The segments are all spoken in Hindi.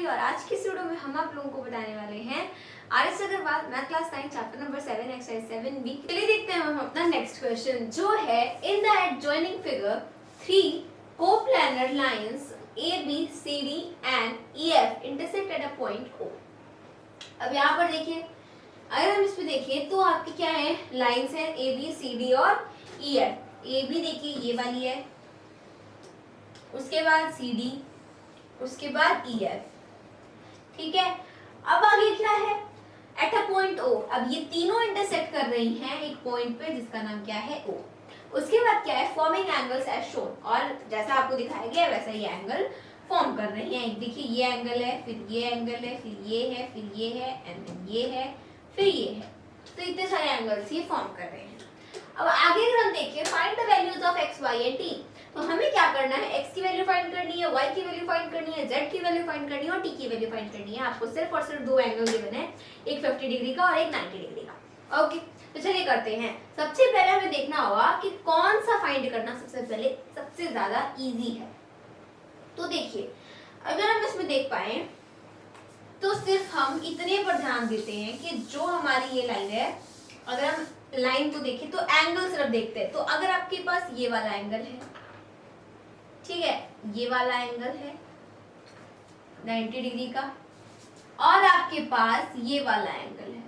और आज की वीडियो में हम आप लोगों को बताने वाले हैं R S. Agarwal math class 9 chapter number 7 exercise 7b। चलिए देखते हैं हम अपना नेक्स्ट क्वेश्चन जो है in the adjoining figure 3 coplanar lines A B C D and E F intersect at a point O. अब यहाँ पर देखिए, अगर हम इसमें देखें तो आपकी क्या है, लाइंस है ए बी सी डी और ई एफ। ए बी देखिए ये वाली है, उसके बाद सी डी, उसके बाद ई एफ, ठीक है। अब आगे क्या है, एट अ पॉइंट ओ। अब ये तीनों इंटरसेक्ट कर रही हैं एक पॉइंट पे जिसका नाम क्या है ओ। उसके बाद क्या है, फॉर्मिंग एंगल्स एज शोन, और जैसा आपको दिखाया गया वैसा ये एंगल फॉर्म कर रही हैं। देखिए ये एंगल है, फिर ये एंगल है, फिर ये है, फिर ये है, एंड देन ये है, फिर ये है। तो इतने सारे एंगल्स ये फॉर्म कर रहे हैं। अब आगे अगर हम देखें, find the values of X Y and T, तो हमें क्या करना है, x की वैल्यू फाइंड करनी है, y की वैल्यू फाइंड करनी है, z की वैल्यू फाइंड करनी है और t की वैल्यू फाइंड करनी है। आपको सिर्फ और सिर्फ दो एंगल गिवन है, एक 50 डिग्री का और एक 90 डिग्री का। ओके, तो चलिए करते हैं। सबसे पहले हमें देखना होगा कि कौन सा फाइंड करना सबसे पहले सबसे ज्यादा इजी है। तो देखिए, अगर हम इसमें देख पाए तो सिर्फ हम इतने पर ध्यान देते हैं कि जो हमारी ये लाइन है, अगर हम लाइन को देखें तो एंगल सिर्फ देखते हैं। तो अगर आपके पास ये वाला एंगल है, ठीक है, ये वाला एंगल है 90 डिग्री का, और आपके पास ये वाला एंगल है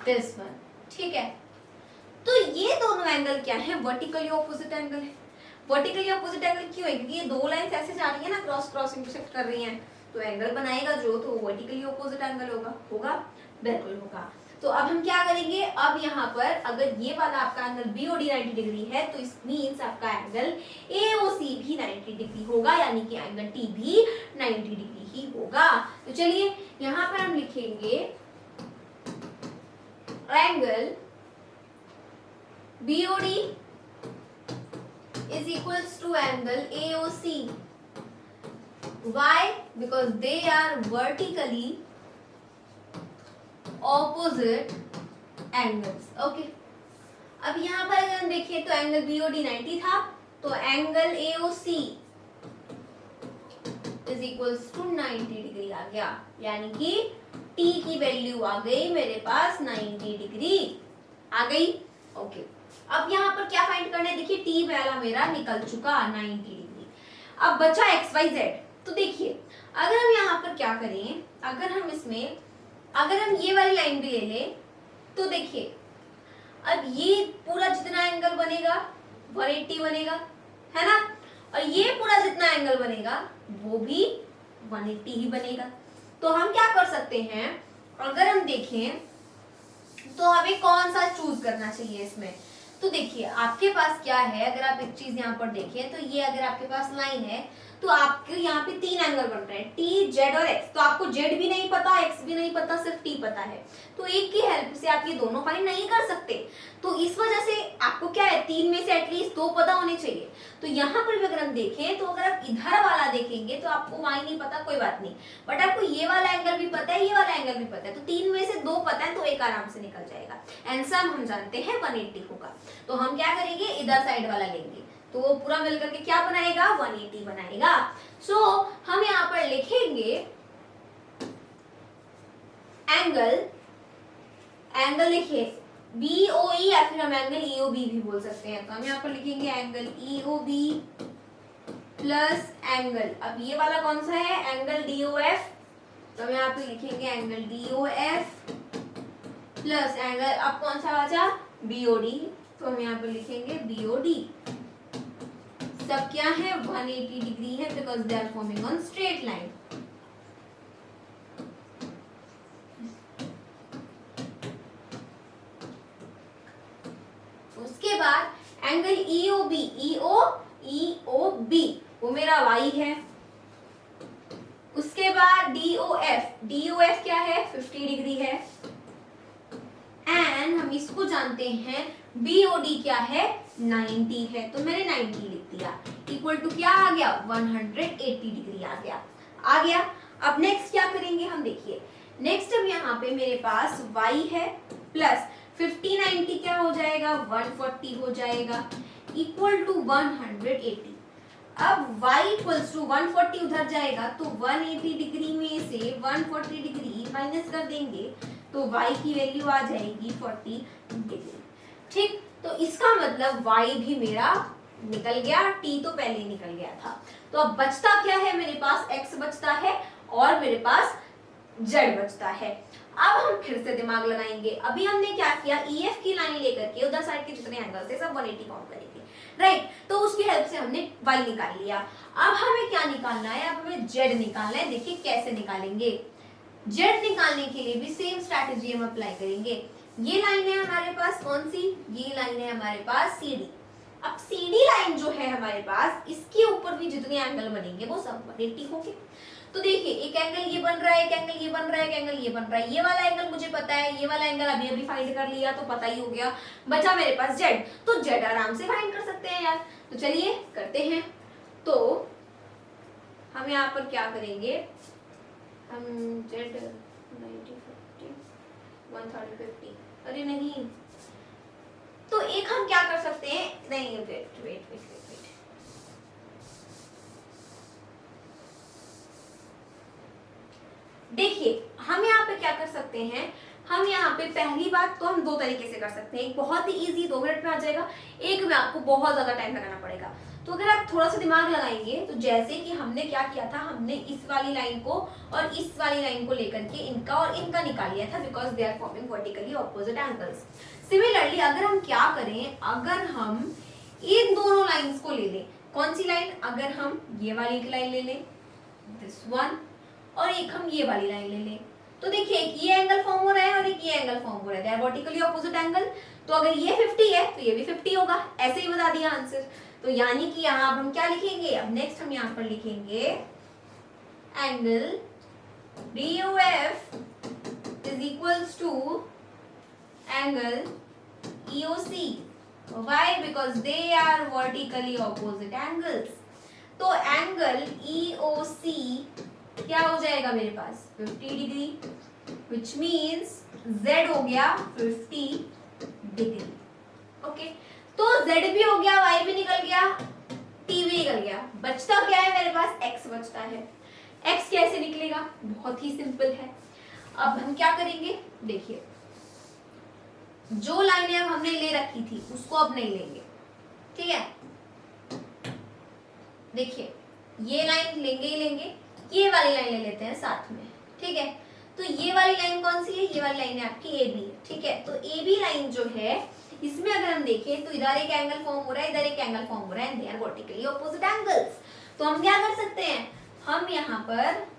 दिस वन, ठीक है। तो ये दोनों एंगल क्या है, वर्टिकली ऑपोजिट एंगल है। वर्टिकली ऑपोजिट एंगल क्यों है, क्योंकि ये दो लाइंस ऐसे जा रही है ना, क्रॉस क्रॉस इंटरसेक्ट कर रही हैं, तो एंगल बनाएगा जो, तो वर्टिकली ऑपोजिट एंगल होगा, बिल्कुल होगा। तो अब हम क्या करेंगे, अब यहाँ पर अगर ये वाला आपका एंगल BOD 90 डिग्री है तो इस मींस आपका एंगल AOC भी 90 डिग्री होगा, यानी कि एंगल T भी 90 डिग्री ही होगा। तो चलिए यहाँ पर हम लिखेंगे angle BOD is equals to angle AOC. Why? Because they are vertically opposite angles. Okay, अब यहाँ पर अगर हम देखें तो एंगल BOD 90 था, तो angle AOC is equals to 90 degree आ गया, यानी कि T की वैल्यू आ गई मेरे पास 90 डिग्री आ गई। ओके, अब यहाँ पर क्या फाइंड करना है, देखिए T वाला मेरा निकल चुका 90 डिग्री। अब बचा XYZ। तो देखिए, अगर हम यहाँ पर क्या करें, अगर हम ये वाली लाइन भी ले लें तो देखिए, अब ये पूरा जितना एंगल बनेगा 180 बनेगा, है ना, और ये पूरा जितना एंगल बनेगा वो भी 180 ही बनेगा। तो हम क्या कर सकते हैं, अगर हम देखें तो हमें कौन सा चूज करना चाहिए इसमें। तो देखिए आपके पास क्या है, अगर आप एक चीज यहाँ पर देखें तो ये अगर आपके पास लाइन है तो आपके यहाँ पे तीन एंगल बन रहे हैं, T, Z और X। तो आपको Z भी नहीं पता, X भी नहीं पता, सिर्फ T पता है, तो एक की हेल्प से आप ये दोनों फाइंड नहीं कर सकते। तो इस वजह से आपको क्या है, तीन में से एटलीस्ट दो पता होने चाहिए। तो यहाँ पर भी अगर हम देखें तो अगर आप इधर वाला देखेंगे तो आपको वाई नहीं पता, कोई बात नहीं, बट आपको ये वाला एंगल भी पता है, ये वाला एंगल भी पता है, तो तीन में से दो पता है तो एक आराम से निकल जाएगा। आंसर हम जानते हैं 180 होगा। तो हम क्या करेंगे, इधर साइड वाला लेंगे, तो वो पूरा मिलकर के क्या बनाएगा, 180 बनाएगा। सो हम यहाँ पर लिखेंगे एंगल लिखिए BOE, या फिर हम एंगल EOB भी बोल सकते हैं। तो हम यहाँ पर लिखेंगे एंगल EOB प्लस एंगल, अब ये वाला कौन सा है, एंगल DOF, तो हम यहाँ पे लिखेंगे एंगल DOF प्लस एंगल, अब कौन सा बचा, BOD, तो हम यहाँ पे लिखेंगे BOD। सब क्या है, 180 डिग्री है, because they are forming on straight line. उसके बाद एंगल EOB वो मेरा Y है। उसके बाद DOF क्या है, 50 डिग्री है, एंड हम इसको जानते हैं BOD क्या है, 90 है, तो मैंने 90 लिख दिया, इक्वल टू क्या आ गया, 180 डिग्री आ गया। अब नेक्स्ट क्या करेंगे हम, देखिए नेक्स्ट अब यहाँ पे मेरे पास Y है प्लस 50 90 क्या हो जाएगा, 140 हो जाएगा, इक्वल टू 180। अब y इक्वल्स टू तो 140 उधर जाएगा तो 180 डिग्री में से 140 डिग्री माइनस कर देंगे तो y की वैल्यू आ जाएगी 40 डिग्री। ठीक, तो इसका मतलब y भी मेरा निकल गया, t तो पहले ही निकल गया था। तो अब बचता क्या है, मेरे पास x बचता है और मेरे पास z बचता है। अब हम फिर से दिमाग लगाएंगे। अभी हमने क्या किया, EF की लाइन लेकर के उधर साइड के जितने एंगल्स थे सब 180 काउंट करेंगे, राइट। तो उसकी हेल्प से हमने y निकाल लिया। अब हमें क्या निकालना है, अब हमें z निकालना है। देखिए कैसे निकालेंगे। z निकालने के लिए भी सेम स्ट्रैटेजी हम अप्लाई करेंगे। ये लाइन है हमारे पास कौन सी, ये लाइन है हमारे पास CD। अब CD लाइन जो है हमारे पास, इसके ऊपर भी जितने एंगल बनेंगे वो सब 180 होंगे। तो देखिए एक एंगल ये बन रहा है, एक एंगल ये बन रहा है, एक एंगल ये बन रहा है। ये वाला एंगल मुझे पता है, ये वाला एंगल अभी अभी फाइंड कर लिया तो पता ही हो गया। बचा मेरे पास z, तो z आराम से फाइंड कर सकते हैं यार। तो चलिए करते हैं। तो हम यहाँ पर क्या करेंगे, हम z 90 50 130 50, अरे नहीं, तो एक हम क्या कर सकते हैं, नहीं वेट वेट वेट वेट, देखिए हम यहाँ पे क्या कर सकते हैं। हम यहाँ पे पहली बात तो हम दो तरीके से कर सकते हैं। एक बहुत ही इजी 2 मिनट में आ जाएगा, एक में आपको बहुत ज्यादा टाइम लगाना पड़ेगा। तो अगर आप थोड़ा सा दिमाग लगाएंगे तो जैसे कि हमने क्या किया था, हमने इस वाली लाइन को और इस वाली लाइन को लेकर के इनका और इनका निकाल लिया था, because they are forming vertically opposite angles. Similarly अगर हम क्या करें, अगर हम इन दोनों लाइंस को ले लें, कौन सी लाइन, अगर हम ये वाली एक लाइन ले लें दिस वन, और एक हम ये वाली लाइन ले लें, तो देखिए एक ये एंगल फॉर्म हो रहा है और एक ये एंगल फॉर्म हो रहा है, they are vertically opposite angle. तो अगर ये 50 है तो ये भी 50 होगा, ऐसे ही बता दिया आंसर। तो यानी कि यहाँ अब हम क्या लिखेंगे, अब नेक्स्ट हम यहाँ पर लिखेंगे angle DOF is equals to angle EOC। Why? Because they are vertically opposite angles. तो एंगल EOC क्या हो जाएगा मेरे पास 50 डिग्री, which means Z हो गया 50 डिग्री। ओके, तो Z भी हो गया, Y भी निकल गया, T भी निकल गया। बचता क्या है मेरे पास, X बचता है। X कैसे निकलेगा, बहुत ही सिंपल है। अब हम क्या करेंगे, देखिए जो लाइनें अब हमने ले रखी थी उसको अब नहीं लेंगे, ठीक है। देखिए ये लाइन लेंगे ही लेंगे, ये वाली लाइन ले लेते हैं साथ में, ठीक है। तो ये वाली लाइन कौन सी है, ये वाली लाइन है आपकी AB, ठीक है। तो AB लाइन जो है इसमें अगर हम देखें तो इधर एक एंगल फॉर्म हो रहा है, इधर एक एंगल फॉर्म हो रहा है, they are vertically opposite angles. तो हम क्या कर सकते हैं, हम यहाँ पर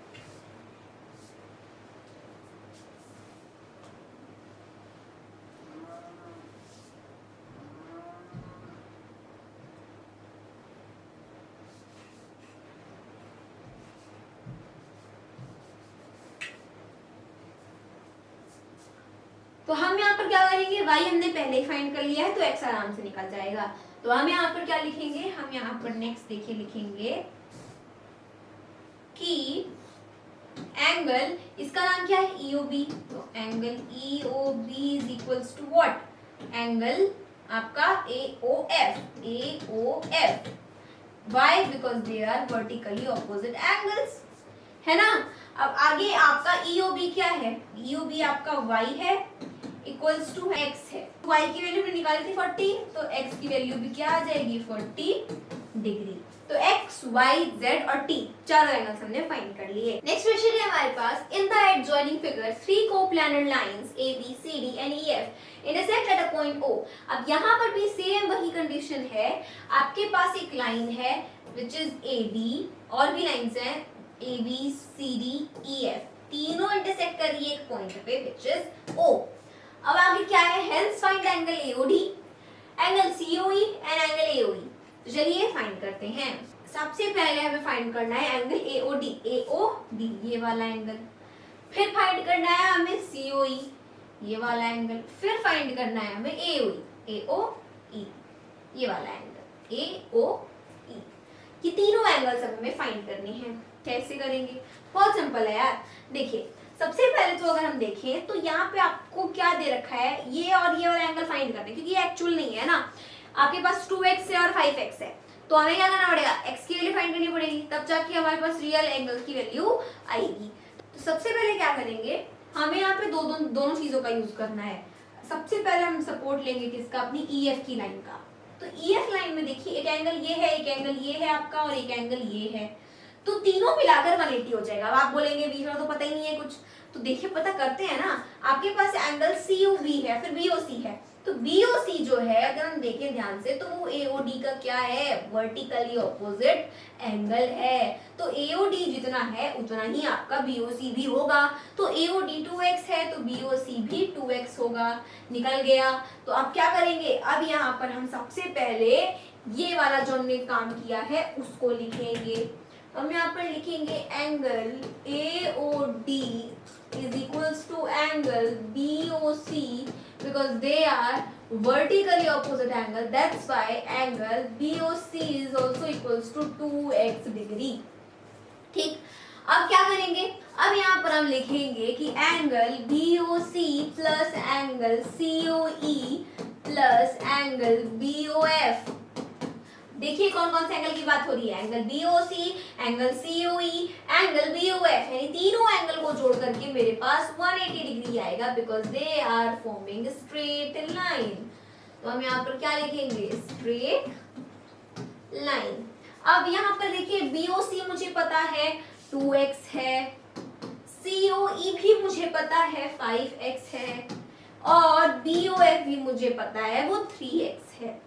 यहाँ पर क्या करेंगे, y हमने पहले ही फाइंड कर लिया है तो x आराम से निकल जाएगा। तो हम यहाँ पर क्या लिखेंगे, हम यहाँ पर नेक्स्ट देखिए लिखेंगे कि एंगल, इसका नाम क्या है EOB। तो angle EOB is equals to what, angle आपका AOF। Why? Because they are vertically opposite angles, है ना। अब आगे आपका EOB क्या है, EOB आपका y है इक्वल्स टू x है। y की वैल्यू हमने निकाली थी 40, तो x की वैल्यू भी क्या आ जाएगी 40 डिग्री। तो x, y, z और t चारों एंगल्स हमने फाइंड कर लिए। नेक्स्ट क्वेश्चन है हमारे पास, in the adjoining figure 3 coplanar lines AB, CD and EF intersect at a point O। अब यहाँ पर भी सेम वही कंडीशन है, आपके पास एक लाइन है विच इज AB, और भी लाइंस हैं AB, CD, EF, तीनों इंटरसेक्ट कर रही है एक पॉइंट पे विच इज O। अब आगे क्या है, hence find angle AOD, angle COE and angle AOE। तो चलिए फाइंड करते हैं। सबसे पहले हमें फाइंड करना है एंगल AOD, ये वाला एंगल। फिर फाइंड करना है हमें COE, ये वाला एंगल। फिर फाइंड करना है हमें AOE, ये वाला एंगल AOE। ये तीनों एंगल्स हमें फाइंड करने हैं। कैसे करेंगे, बहुत सिंपल है यार। देखिए सबसे पहले तो अगर हम देखें तो यहाँ पे आपको क्या दे रखा है, ये और ये वाला एंगल फाइंड करना है, क्योंकि ये एक्चुअल नहीं है ना। आपके पास 2x है और 5x है, तो हमें क्या करना पड़ेगा, x की वैल्यू फाइंड करनी पड़ेगी, तब जाके हमारे पास रियल एंगल की वैल्यू आएगी। तो सबसे पहले क्या करेंगे, हमें यहाँ पे दोनों चीजों का यूज करना है। सबसे पहले हम सपोर्ट लेंगे किसका, अपनी EF की लाइन का। तो EF लाइन में देखिए एक एंगल ये है, एक एंगल ये है आपका, और एक एंगल ये है, तो तीनों मिलाकर 180 हो जाएगा। अब आप बोलेंगे बीच में तो पता ही नहीं है कुछ, तो देखिए पता करते हैं ना। आपके पास एंगल COB है, फिर BOC है, तो BOC जो है अगर हम देखें ध्यान से तो वो AOD का क्या है, वर्टिकली ऑपोजिट एंगल है। तो AOD जितना है उतना ही आपका BOC भी होगा। तो AOD 2x है तो BOC भी 2x होगा। निकल गया। तो अब क्या करेंगे, अब यहाँ पर हम सबसे पहले ये वाला जो हमने काम किया है उसको लिखेंगे। तो हम यहाँ पर लिखेंगे angle AOD is equals to angle BOC because they are vertically opposite angle. That's why angle BOC is also equals to 2x degree. ठीक, अब क्या करेंगे, अब यहाँ पर हम लिखेंगे कि angle BOC plus angle COE plus angle BOF। देखिए कौन कौन से एंगल की बात हो रही है, angle BOC, angle COE, angle BOF, यानी तीनों एंगल को जोड़ करके मेरे पास 180 डिग्री आएगा because they are forming straight line. तो हम यहाँ पर क्या लिखेंगे, स्ट्रेट लाइन। अब यहाँ पर देखिए BOC मुझे पता है 2x है, COE भी मुझे पता है 5x है, और BOF भी मुझे पता है वो 3x है।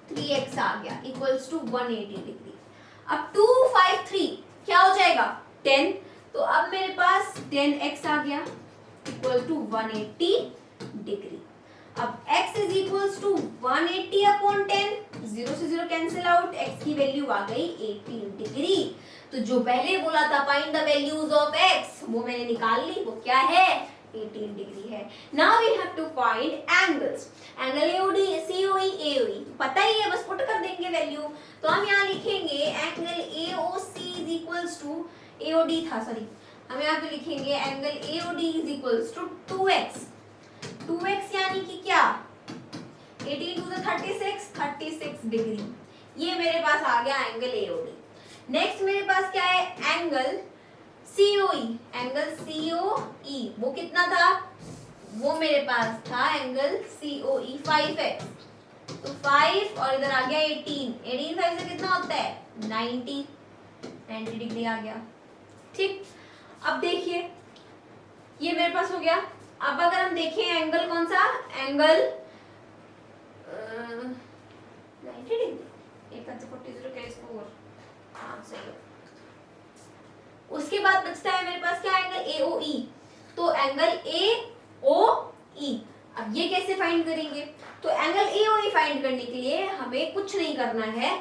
3x आ गया इक्वल्स टू 180 डिग्री। अब 2 5 3 क्या हो जाएगा 10, तो अब मेरे पास 10x आ गया इक्वल टू 180 डिग्री। अब x is equals to 180 upon 10, 0 से 0 कैंसिल आउट, x की वैल्यू आ गई 18 डिग्री। तो जो पहले बोला था find the values of x, वो मैंने निकाल ली, वो क्या है 18 डिग्री है। Now we have to find angles, angle AOD COE AOE पता ही है, बस पुट कर देंगे वैल्यू। तो हम यहाँ लिखेंगे angle AOC is equals to, AOD था सॉरी, हम यहाँ पे लिखेंगे angle AOD is equals to 2x यानी कि क्या 18 टू द 36 डिग्री। ये मेरे पास आ गया एंगल AOD। नेक्स्ट मेरे पास क्या है एंगल COE, एंगल COE वो कितना था, वो मेरे पास था एंगल COE 5x, तो 5 और इधर आ गया 18 5 से कितना होता है 90 डिग्री आ गया। ठीक, अब देखिए ये मेरे पास हो गया। अब अगर हम देखें एंगल कौन सा, एंगल 90 डिग्री, एक 40 का स्कोर, हाँ सही है। उसके बाद बचता है मेरे पास क्या एंगल AOE, तो एंगल AOE अब ये कैसे फाइंड करेंगे, तो एंगल AOE फाइंड करने के लिए हमें कुछ नहीं करना है।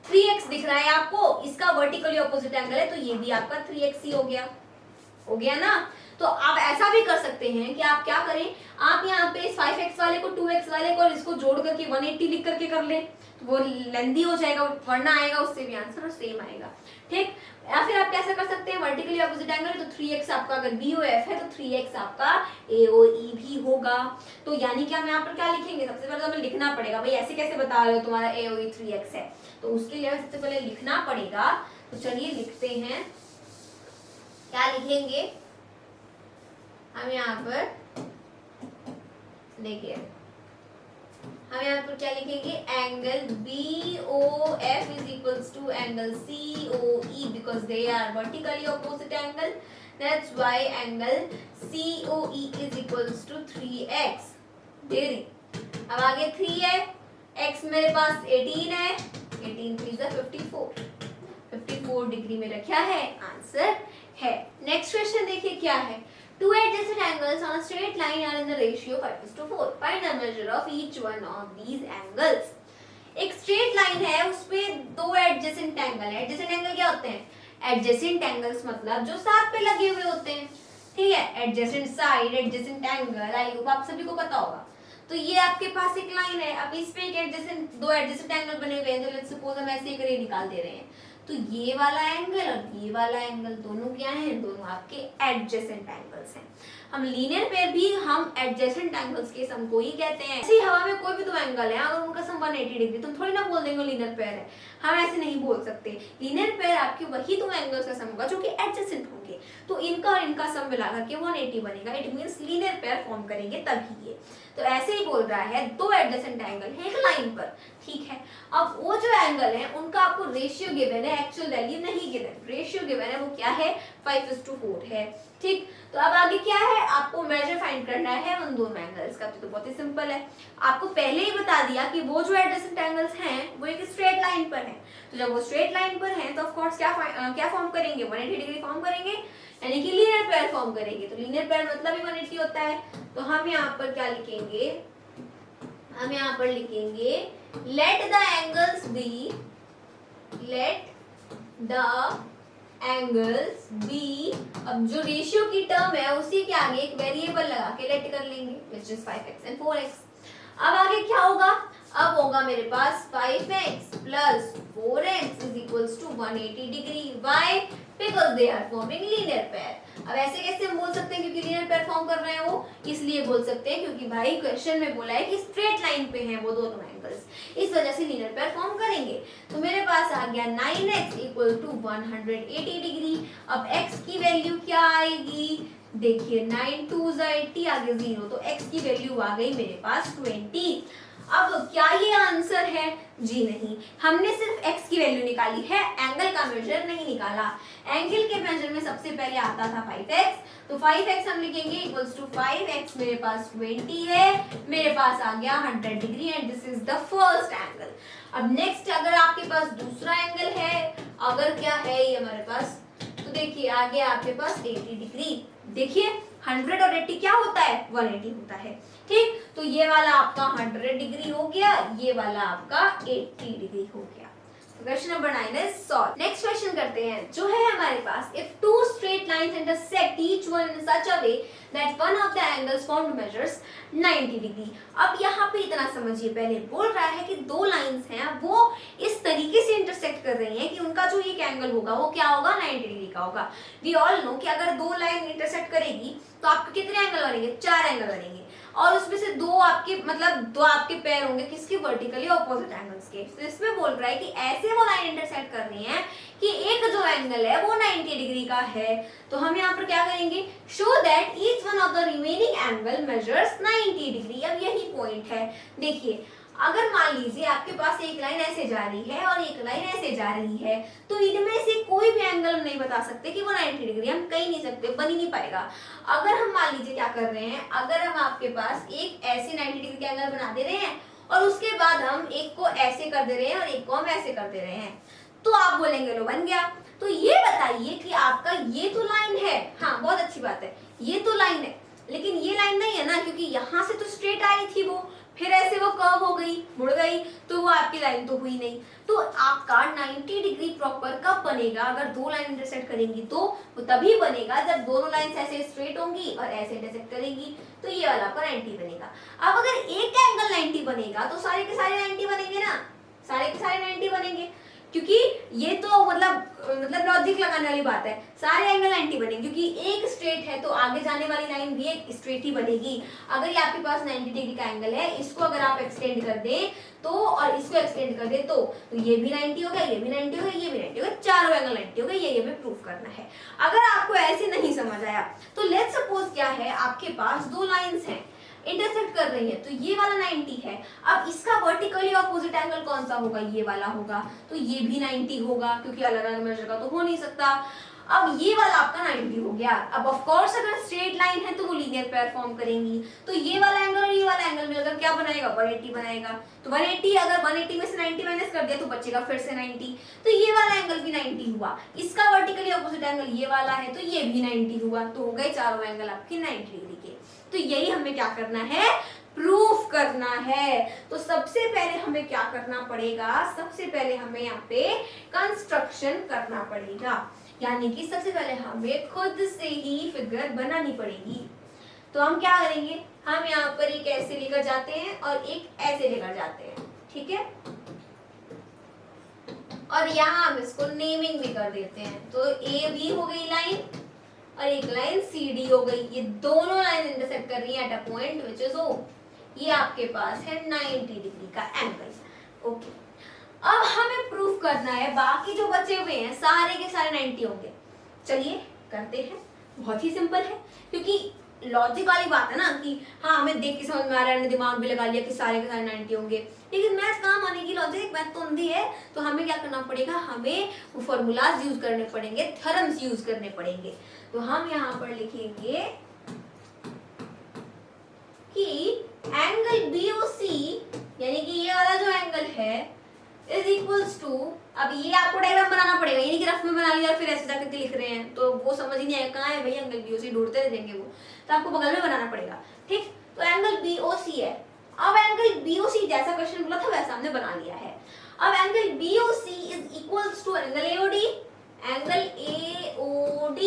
3x दिख रहा है आपको, इसका वर्टिकली ऑपोजिट एंगल है, तो ये भी आपका 3x ही हो गया ना। तो आप ऐसा भी कर सकते हैं कि आप क्या करें, आप यहाँ पे 5x वाले को 2x वाले को और इसको जोड़ करके 180 लिख करके कर लें, तो वो लेंदी हो जाएगा, वरना आएगा उससे भी आंसर सेम आएगा। ठीक, या फिर आप कैसे कर सकते हैं, वर्टिकली ऑपोजिट एंगल है तो 3x आपका अगर BOF है तो 3x आपका AOE भी होगा। तो यानी कि हम यहाँ पर क्या लिखेंगे, सबसे पहले तो हमें लिखना पड़ेगा, भाई ऐसे कैसे बता रहे हो तुम्हारा AOE 3x है, तो उसके लिए सबसे पहले लिखना पड़ेगा। तो चलिए लिखते हैं, क्या लिखेंगे हम यहाँ पर, देखिए हम यहाँ पर क्या लिखेंगे, angle BOF is equals to angle COE because they are vertically opposite angle, that's why angle COE is equals to 3x degree. अब आगे 3 है, x मेरे पास 18 है, 18 3 से 54 डिग्री मेरा क्या है आंसर है। नेक्स्ट क्वेश्चन देखिए क्या है, two adjacent angles on a straight line are in the ratio 5:4. Find the measure of each one of these angles. एक स्ट्रेट लाइन है, उसपे दो एडजेसेंट एंगल है। एडजेसेंट एंगल क्या होते हैं, एडजेसेंट एंगल्स मतलब जो साथ पे लगे हुए होते हैं, ठीक है, adjacent side, adjacent angle, I hope आप सभी को पता होगा। तो ये आपके पास एक लाइन है, अब इस पे एक एडजेसेंट, दो एडजेसेंट एंगल बने हुए हैं, तो लेट्स सपोज हम ऐसे एक रे निकाल दे रहे हैं, तो ये वाला एंगल और ये वाला एंगल दोनों क्या हैं, दोनों आपके एडजेसेंट एंगल्स हैं। हम लीनियर पेयर भी हम एडजेसेंट एंगल्स के सम को ही कहते हैं। ऐसी हवा में कोई भी दो एंगल है अगर उनका सम 180 डिग्री, तुम थोड़ी ना बोल देंगे लीनियर पेयर है, हम ऐसे नहीं बोल सकते। लीनियर पेयर आपके वही दो एंगल्स का सम होगा जो कि एडजेसेंट होंगे, तो इनका और इनका सम मिलाकर के 180 बनेगा। It means linear pair form करेंगे तभी ये। तो ऐसे ही बोल रहा है दो एडजेसेंट एंगल है एक लाइन पर, ठीक है। अब वो जो एंगल है उनका आपको रेशियो गिवन है, एक्चुअल वैल्यू नहीं गिवन, रेशियो गिवन है, वो क्या है 5:4 है, ठीक। तो अब आगे क्या है, आपको मेजर फाइंड करना है उन दोनों एंगल्स का। तो बहुत ही सिंपल है, आपको पहले ही बता दिया कि वो जो एडजेसेंट एंगल्स हैं वो एक स्ट्रेट लाइन पर है। तो जब वो स्ट्रेट लाइन पर है तो ऑफ कोर्स क्या फॉर्म करेंगे, 180 डिग्री फॉर्म करेंगे, यानी कि लीनियर पेयर फॉर्म करेंगे। तो लीनियर पेयर मतलब ही 180 होता है। तो हम यहाँ पर क्या लिखेंगे, हम यहाँ पर लिखेंगे let the angles be अब जो रेशियो की टर्म है उसी के आगे एक वेरिएबल लगा के लेट कर लेंगे which is 5x and 4x। अब आगे क्या होगा, अब होगा मेरे पास 5x plus 4x is equals to 180 degree. Why? Because they are forming linear pair। अब ऐसे कैसे हम बोल सकते हैं क्योंकि लीनियर पेयर फॉर्म कर रहे हैं वो, इसलिए बोल सकते हैं क्योंकि भाई क्वेश्चन में बोला है कि स्ट्रेट लाइन पे हैं वो दोनों एंगल्स, इस वजह से लीनियर पेयर फॉर्म करेंगे। तो मेरे पास आ गया 9x इक्वल टू 180 डिग्री। अब x की वैल्यू क्या आएगी, देखिए 9 2 80 आगे 0, तो x की वैल्यू आ गई मेरे पास 20। अब क्या ये आंसर है, जी नहीं, हमने सिर्फ x की वैल्यू निकाली है, एंगल का मेजर नहीं निकाला। एंगल के मेजर में सबसे पहले आता था 5x, तो 5x हम लिखेंगे इक्वल्स टू 5x, मेरे पास 20 है, मेरे पास आ गया 100 degree and this is the first angle. अब नेक्स्ट अगर आपके पास दूसरा एंगल है, अगर क्या है ये हमारे पास, तो देखिए आ गया आपके पास 80 डिग्री। देखिए 100 और 80 क्या होता है, 180 होता है, ठीक। तो ये वाला आपका 100 डिग्री हो गया, ये वाला आपका 80 डिग्री हो गया। Question number 9 is solve. Next question करते हैं जो है हमारे पास, if two straight lines intersect each one in such a way that one of the angles formed measures 90 degree. अब यहाँ पे इतना समझिए, पहले बोल रहा है कि दो लाइंस हैं वो इस तरीके से इंटरसेक्ट कर रही हैं कि उनका जो एक एंगल होगा वो क्या होगा, 90 डिग्री का होगा। वी ऑल नो कि अगर दो लाइन इंटरसेक्ट करेगी तो आपके कितने एंगल बनेंगे, 4 एंगल बनेंगे, और उसमें से दो आपके पैर होंगे किसके, वर्टिकली ऑपोजिट एंगल्स के। तो इसमें बोल रहा है कि ऐसे वो लाइन इंटरसेक्ट कर रही है कि एक जो एंगल है वो 90 डिग्री का है। तो हम यहाँ पर क्या करेंगे, show that each one of the remaining angle measures 90 degree. अब यही पॉइंट है, देखिए अगर मान लीजिए आपके पास एक लाइन ऐसे जा रही है और एक लाइन ऐसे जा रही है, तो इनमें से कोई भी एंगल हम नहीं बता सकते कि वो 90 डिग्री, हम कहीं नहीं सकते, बन ही नहीं पाएगा। अगर हम मान लीजिए क्या कर रहे हैं, अगर हम आपके पास एक ऐसे 90 डिग्री का एंगल बना दे रहे हैं और उसके बाद हम एक को ऐसे कर दे रहे हैं और एक को हम ऐसे कर दे रहे हैं, तो आप बोलेंगे लो बन गया। तो ये बताइए कि आपका ये तो लाइन है, हाँ बहुत अच्छी बात है, ये तो लाइन है, लेकिन ये लाइन नहीं है ना, क्योंकि यहाँ से तो स्ट्रेट आई थी वो, फिर ऐसे वो कर्व हो गई, मुड़ गई, तो वो आपकी लाइन तो हुई नहीं। तो आपका 90 डिग्री प्रॉपर कब बनेगा, अगर दो लाइन इंटरसेक्ट करेंगी तो वो तभी बनेगा जब दोनों लाइंस ऐसे स्ट्रेट होंगी और ऐसे इंटरसेक्ट करेंगी, तो ये वाला आपका 90 बनेगा। अब अगर एक एंगल 90 बनेगा तो सारे के सारे 90 बनेंगे ना, सारे के सारे 90 बनेंगे, क्योंकि ये तो मतलब लॉजिक लगाने वाली बात है, सारे एंगल 90 बनेंगे, क्योंकि एक स्ट्रेट है तो आगे जाने वाली लाइन भी एक स्ट्रेट ही बनेगी। अगर ये आपके पास 90 डिग्री का एंगल है, इसको अगर आप एक्सटेंड कर दें तो, और इसको एक्सटेंड कर दें तो ये भी 90 हो गया, ये भी 90 हो गया, ये भी 90 हो गया, चारों एंगल 90 हो गए। ये हमें प्रूफ करना है। अगर आपको ऐसे नहीं समझ आया तो लेट्स सपोज क्या है, आपके पास दो लाइंस हैं इंटरसेक्ट कर रही है, तो ये वाला 90 है, अब इसका वर्टिकली ऑपोजिट एंगल कौन सा होगा, ये वाला होगा, तो ये भी 90 होगा, क्योंकि अलग अलग मेजर का तो हो नहीं सकता। अब ये वाला आपका 90 हो गया। अब ऑफ कोर्स अगर स्ट्रेट लाइन है तो वो लीनियर पेयर फॉर्म करेंगी, तो ये वाला एंगल और ये वाला एंगल मिलकर क्या बनाएगा, 180 बनाएगा। तो 180 अगर 180 में से 90 माइनस कर दिया तो बचेगा फिर से 90, तो ये वाला एंगल भी 90 हुआ। इसका वर्टिकली ऑपोजिट एंगल ये वाला है, तो ये भी 90 हुआ, तो हो गए चारों एंगल आपके 90 डिग्री के। तो यही हमें क्या करना है, प्रूफ करना है। तो सबसे पहले हमें क्या करना पड़ेगा, सबसे पहले हमें यहाँ पे कंस्ट्रक्शन करना पड़ेगा, यानी कि सबसे पहले हमें खुद से ही फिगर बनानी पड़ेगी। तो हम क्या करेंगे, हम यहाँ पर एक ऐसे लेकर जाते हैं और एक ऐसे लेकर जाते हैं, ठीक है, और यहाँ हम इसको नेमिंग भी कर देते हैं। तो ए बी हो गई लाइन और एक लाइन CD हो गई। ये दोनों लाइन इंटरसेक्ट कर रही है eight a point which is O। ये आपके पास है 90 डिग्री का एंगल। ओके, अब हमें प्रूफ करना है बाकी जो बचे हुए हैं सारे के सारे 90 होंगे। चलिए करते हैं, बहुत ही सिंपल है, क्योंकि लॉजिक वाली बात है ना कि हाँ हमें देख के समझ में आ रहा है, दिमाग भी लगा लिया कि सारे के सारे 90 होंगे, लेकिन मैथ कहाँ मानेगी लॉजिक, मैथ तो अंधी है। तो हमें क्या करना पड़ेगा, हमें वो फॉर्मूलाज यूज करने पड़ेंगे, थ्योरम्स यूज करने पड़ेंगे। तो हम यहाँ पर लिखेंगे कि एंगल BOC यानी कि ये वाला जो एंगल है इज इक्वल्स टू, अब ये आपको डायग्राम बनाना पड़ेगा, ये नहीं कि रफ में बना लिया और फिर ऐसे जाकर लिख रहे हैं तो वो समझ ही नहीं आएगा कहाँ है भाई एंगल BOC, ढूंढते रह जाएंगे वो, तो आपको बगल में बनाना पड़ेगा। ठीक, तो एंगल BOC है। अब एंगल BOC जैसा क्वेश्चन बोला था वैसा हमने बना लिया है। अब angle BOC is equals to angle AOD, angle AOD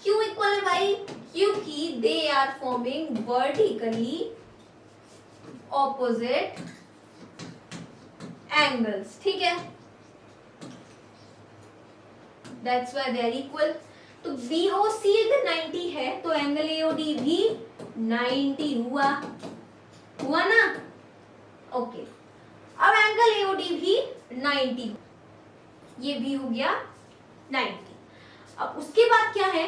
क्यों इक्वल है भाई, क्योंकि they are forming vertically opposite angles. ठीक है, that's why they are equal. तो BOC अगर 90 है तो एंगल AOD भी 90 हुआ ना। ओके, अब एंगल AOD भी 90, ये भी हो गया 90। अब उसके बाद क्या है,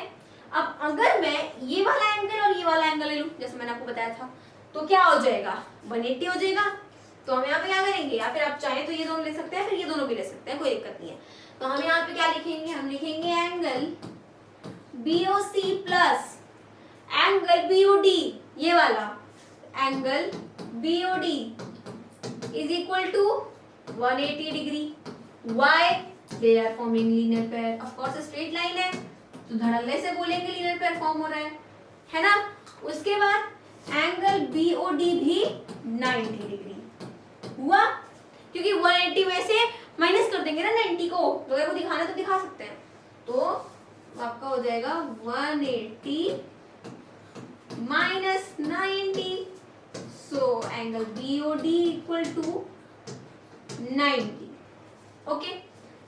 अब अगर मैं ये वाला एंगल और ये वाला एंगल ले लूं जैसे मैंने आपको बताया था तो क्या हो जाएगा, 180 हो जाएगा। तो हम यहाँ पे क्या करेंगे, या फिर आप चाहें तो ये दोनों ले सकते हैं, फिर ये दोनों भी ले सकते हैं, कोई दिक्कत नहीं है। तो हम यहाँ पे क्या लिखेंगे, हम लिखेंगे angle BOC plus angle BOD, ये वाला angle BOD is equal to 180 degree. Why? They are forming linear pair. Of course straight line है तो धड़ल्ले से बोलेंगे लीनियर पेयर फॉर्म हो रहा है ना। उसके बाद एंगल BOD भी 90 डिग्री हुआ, क्योंकि 180 में से माइनस कर देंगे ना 90 को, तो अगर वो दिखाना तो दिखा सकते हैं। तो आपका हो जाएगा 180 minus 90, so angle BOD equal to 90। Okay,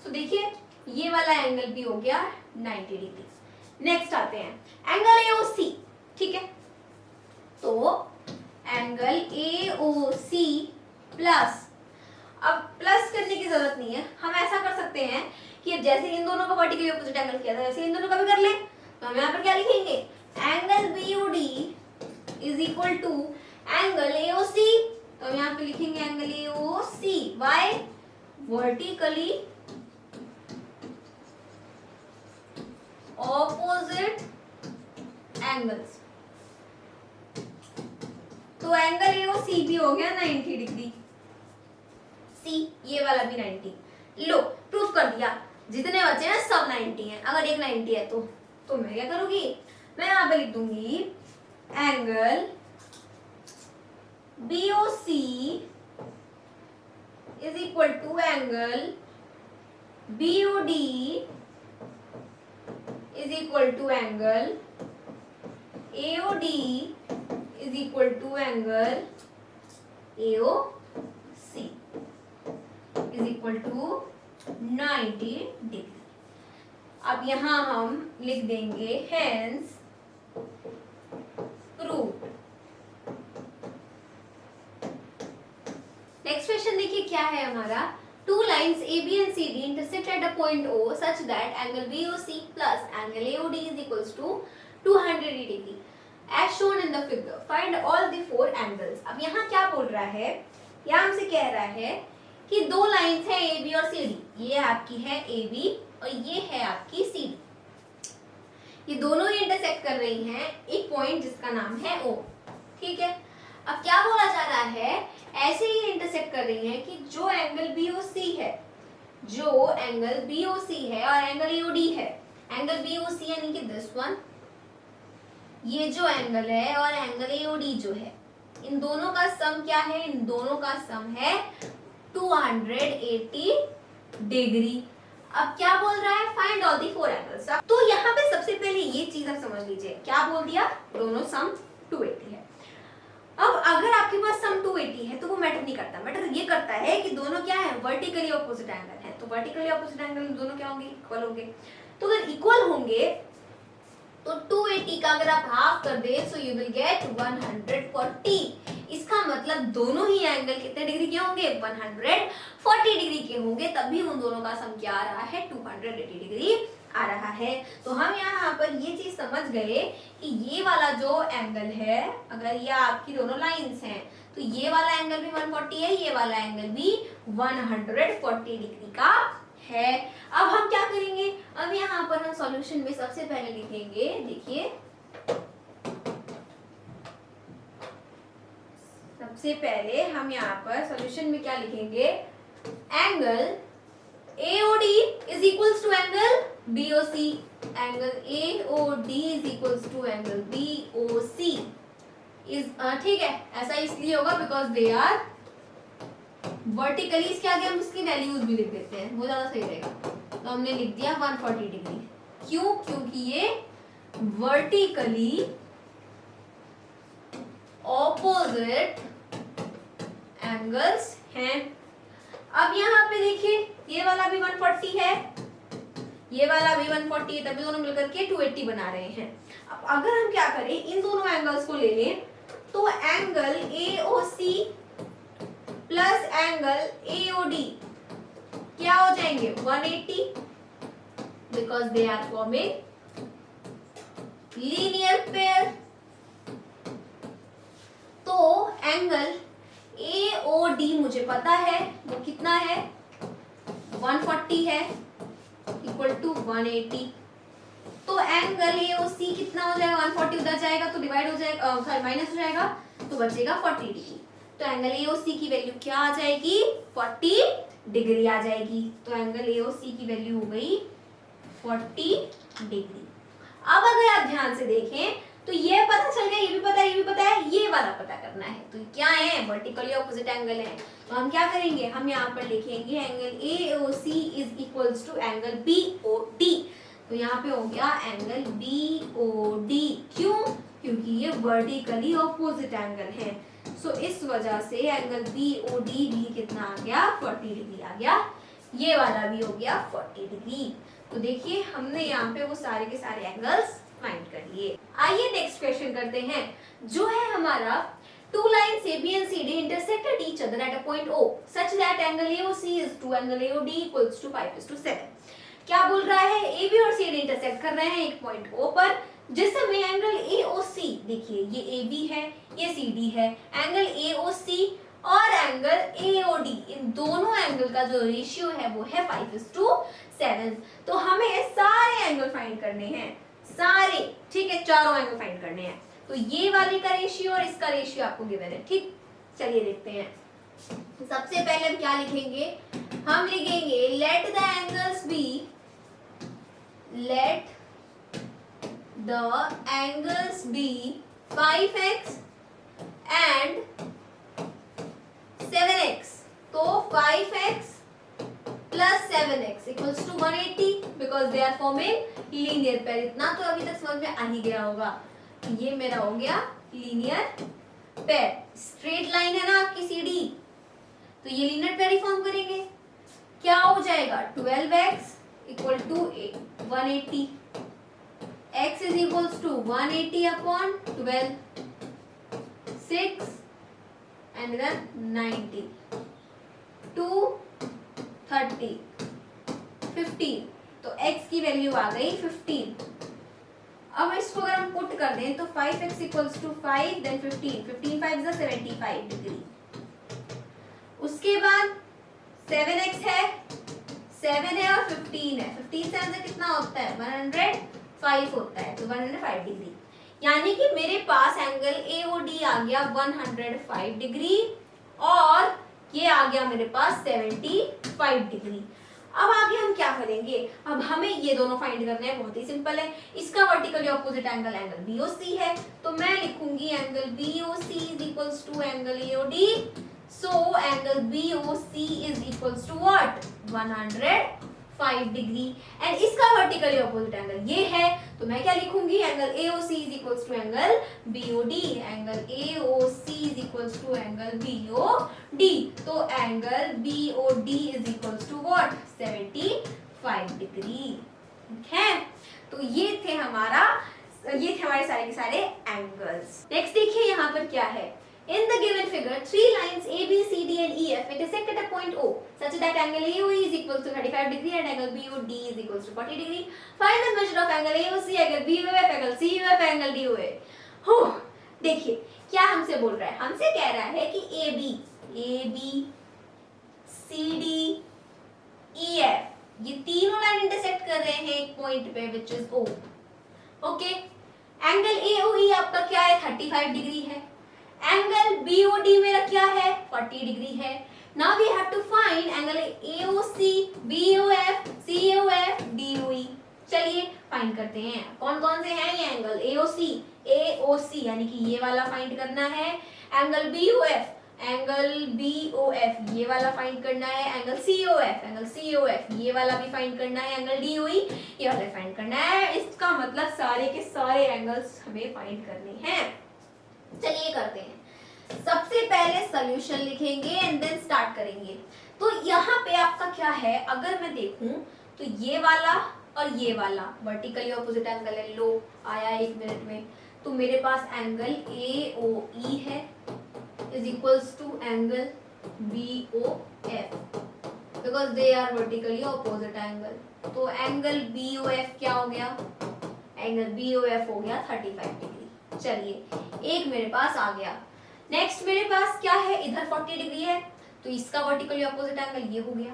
so देखिए ये वाला एंगल भी हो गया 90 डिग्री। नेक्स्ट आते हैं एंगल AOC। ठीक है, तो एंगल AOC प्लस, अब प्लस करने की जरूरत नहीं है, हम ऐसा कर सकते हैं कि जैसे इन दोनों का वर्टिकली ऑपोजिट एंगल किया था वैसे इन दोनों का भी कर लें। तो हम यहाँ पर क्या लिखेंगे, angle BOD is equal to angle AOC। तो हम यहाँ पे लिखेंगे angle AOC by vertically opposite angles. तो एंगल AOC भी हो गया 90 डिग्री, सी ये वाला भी 90। लो प्रूफ कर दिया, जितने बचे हैं सब 90 हैं। अगर एक 90 है तो मैं क्या करूंगी, मैं यहाँ पे लिख दूंगी angle BOC is equal to angle BOD is equal to angle AOD is equal to angle AOC is equal to 90 degree. अब यहां हम लिख देंगे हेंस प्रूव्ड। नेक्स्ट क्वेश्चन देखिए क्या है हमारा, two lines AB and CD intersect at a point O such that angle BOC plus angle AOD is equals to 200 degree as shown in the figure. Find all the four angles. अब यहाँ क्या बोल रहा है, यहाँ हमसे कह रहा है कि दो लाइन्स हैं AB और CD, ये आपकी है AB और ये है आपकी CD। ये दोनों ही इंटरसेक्ट कर रही हैं एक पॉइंट जिसका नाम है O। ठीक है, अब क्या बोला जा रहा है, ऐसे ही इंटरसेक्ट कर रही हैं कि जो एंगल BOC है, जो एंगल BOC है और एंगल AOD है, एंगल BOC यानी कि दिस वन, ये जो एंगल है और एंगल AOD जो है, इन दोनों का सम क्या है, इन दोनों का सम है 280 डिग्री। अब क्या बोल रहा है, find all the four angles. तो यहाँ पे सबसे पहले ये चीज आप समझ लीजिए, क्या बोल दिया, दोनों सम 280 है। अब अगर आपके पास सम 280 है तो वो मैटर नहीं करता, मैटर ये करता है कि दोनों क्या है, वर्टिकली ऑपोजिट एंगल है। तो वर्टिकली ऑपोजिट एंगल दोनों क्या होंगे, इक्वल होंगे। तो अगर इक्वल होंगे तो 280 का अगर आप हाफ कर दे सो यू विल गेट 140। इसका मतलब दोनों ही एंगल कितने डिग्री के होंगे, 140 डिग्री के होंगे, तभी उन दोनों का सम क्या आ रहा है, 280 डिग्री आ रहा है। तो हम यहाँ पर ये चीज समझ गए कि ये वाला जो एंगल है, अगर ये आपकी दोनों लाइंस हैं तो ये वाला एंगल भी 140 है, ये वाला एंगल भी 140 डिग्री का है। अब हम क्या करेंगे, अब यहाँ पर हम सॉल्यूशन में सबसे पहले लिखेंगे, देखिए सबसे पहले हम यहाँ पर सॉल्यूशन में क्या लिखेंगे, angle AOD is equals to angle BOC, angle AOD is equals to angle BOC is ठीक है, ऐसा इसलिए होगा बिकॉज दे आर वर्टिकली, इसके आगे हम इसकी वैल्यूज भी लिख देते हैं, वो ज्यादा सही रहेगा। तो हमने लिख दिया 140 डिग्री, क्यों, क्योंकि ये वर्टिकली ऑपोजिट एंगल्स हैं। अब यहाँ पे देखिए ये वाला भी 140 है, ये वाला भी 140 है, तभी दोनों मिलकर के 280 बना रहे हैं। अब अगर हम क्या करें, इन दोनों एंगल्स को ले लें तो angle AOC plus angle AOD क्या हो जाएंगे, 180, because they are forming linear pair. तो एंगल AOD मुझे पता है वो कितना है, 140 है, इक्वल टू 180। तो एंगल AOC कितना हो जाएगा, 140 उधर जाएगा तो डिवाइड हो जाएगा, सॉरी माइनस हो जाएगा, तो बचेगा 40 डिग्री। तो एंगल AOC की वैल्यू क्या आ जाएगी, 40 डिग्री आ जाएगी। तो एंगल AOC की वैल्यू हो गई 40 डिग्री। अब अगर आप ध्यान से देखें तो ये पता चल गया, ये भी पता है, ये भी पता है, ये वाला पता करना है। तो क्या है, वर्टिकली ऑपोजिट एंगल है। तो हम क्या करेंगे, हम यहाँ पर लिखेंगे angle AOC is equals to angle BOD। तो यहाँ पे हो गया एंगल BOD, क्यों, क्योंकि ये वर्टिकली ऑपोजिट एंगल है। सो इस वजह से एंगल BOD भी कितना आ गया, 40 डिग्री आ गया। ये वाला भी हो गया 40 डिग्री। तो देखिए हमने यहाँ पे वो सारे के सारे एंगल्स फाइंड कर लिए। आइए नेक्स्ट क्वेश्चन करते हैं, जो है हमारा two lines AB and CD intersected each other at a point O such that angle AOC is to angle AOD equals to 5:7। क्या बोल रहा है, AB और CD इंटरसेक्ट कर रहे हैं एक पॉइंट O पर, जिस समय एंगल AOC, देखिए ये AB है, ये CD है, एंगल AOC और एंगल AOD इन दोनों एंगल का जो रेशियो है वो है 5:7। तो हमें सारे एंगल फाइंड करने हैं, सारे, ठीक है, चारों एंगल फाइंड करने हैं। तो ये वाले का रेशियो और इसका रेशियो आपको गिवन है, ठीक। चलिए देखते हैं। सबसे पहले हम क्या लिखेंगे, हम लिखेंगे let the angles be, let the angles be 5x and 7x। तो 5x plus 7x equals to 180 because they are forming linear pair. इतना तो अभी तक समझ में आ ही गया होगा, ये मेरा हो गया लीनियर पेयर। स्ट्रेट लाइन है ना आपकी CD, तो ये लीनियर पेयर ही फॉर्म करेंगे। क्या हो जाएगा, 12x equal to 180, x is equals to 180 upon 12, 6 and then 90, 230, 15। तो x की वैल्यू आ गई 15। अब इसको अगर हम पुट कर दें तो 5x equals to 5 then 15, 15 5 is 75 degree. उसके बाद 7x है, 7 है और 15 है, 15 7 से कितना होता है, 105 होता है, तो 105 डिग्री। यानी कि मेरे पास एंगल AOD आ गया 105 डिग्री और ये आ गया मेरे पास 75 डिग्री। अब आगे हम क्या करेंगे, अब हमें ये दोनों फाइंड करने हैं, बहुत ही सिंपल है। इसका vertically opposite angle angle BOC है, तो मैं लिखूंगी angle BOC is equals to angle AOD। So angle BOC is equals to what, 105 degree. And इसका वर्टिकली ऑपोजिट एंगल ये है, तो मैं क्या लिखूंगी, angle AOC is equals to angle BOD। Angle AOC is equals to angle BOD। तो angle BOD is equals to what, 75 degree. ठीक है, तो ये थे हमारे सारे के सारे एंगल्स। नेक्स्ट देखिए यहाँ पर क्या है। In the given figure, three lines A, B, C, D and E, F intersect at a point O such that angle AOE is equal to 35 degree and angle BOD is equal to 40 degree. Find the measure of angle AOC, angle BOF, angle COF, angle DOA. हो, देखिए क्या हमसे बोल रहा है, हमसे कह रहा है कि AB, CD, EF ये तीनों लाइन इंटरसेक्ट कर रहे हैं एक पॉइंट पे which is O. Okay, angle AOE आपका क्या है, 35 डिग्री है। एंगल BOD मेरा क्या है, 40 डिग्री है। Now we have to find angle AOC, BOF, COF, DOE। चलिए फाइंड करते हैं कौन कौन से हैं ये एंगल। AOC यानी कि ये वाला फाइंड करना है, एंगल BOF ये वाला फाइंड करना है, एंगल COF ये वाला भी फाइंड करना है, एंगल DOE ये वाला फाइंड करना है। इसका मतलब सारे के सारे एंगल्स हमें फाइंड करने हैं। चलिए करते हैं। सबसे पहले सॉल्यूशन लिखेंगे एंड देन स्टार्ट करेंगे। तो यहाँ पे आपका क्या है, अगर मैं देखूं तो ये वाला और ये वाला वर्टिकली ऑपोजिट एंगल है। लो आया 1 मिनट में। तो मेरे पास एंगल AOE है is equals to angle BOF because they are vertically opposite angle. तो एंगल BOF क्या हो गया, एंगल BOF हो गया 35 डिग्री। चलिए एक मेरे पास आ गया। नेक्स्ट मेरे पास क्या है, इधर 40 डिग्री है तो इसका वर्टिकली ऑपोजिट एंगल ये हो गया।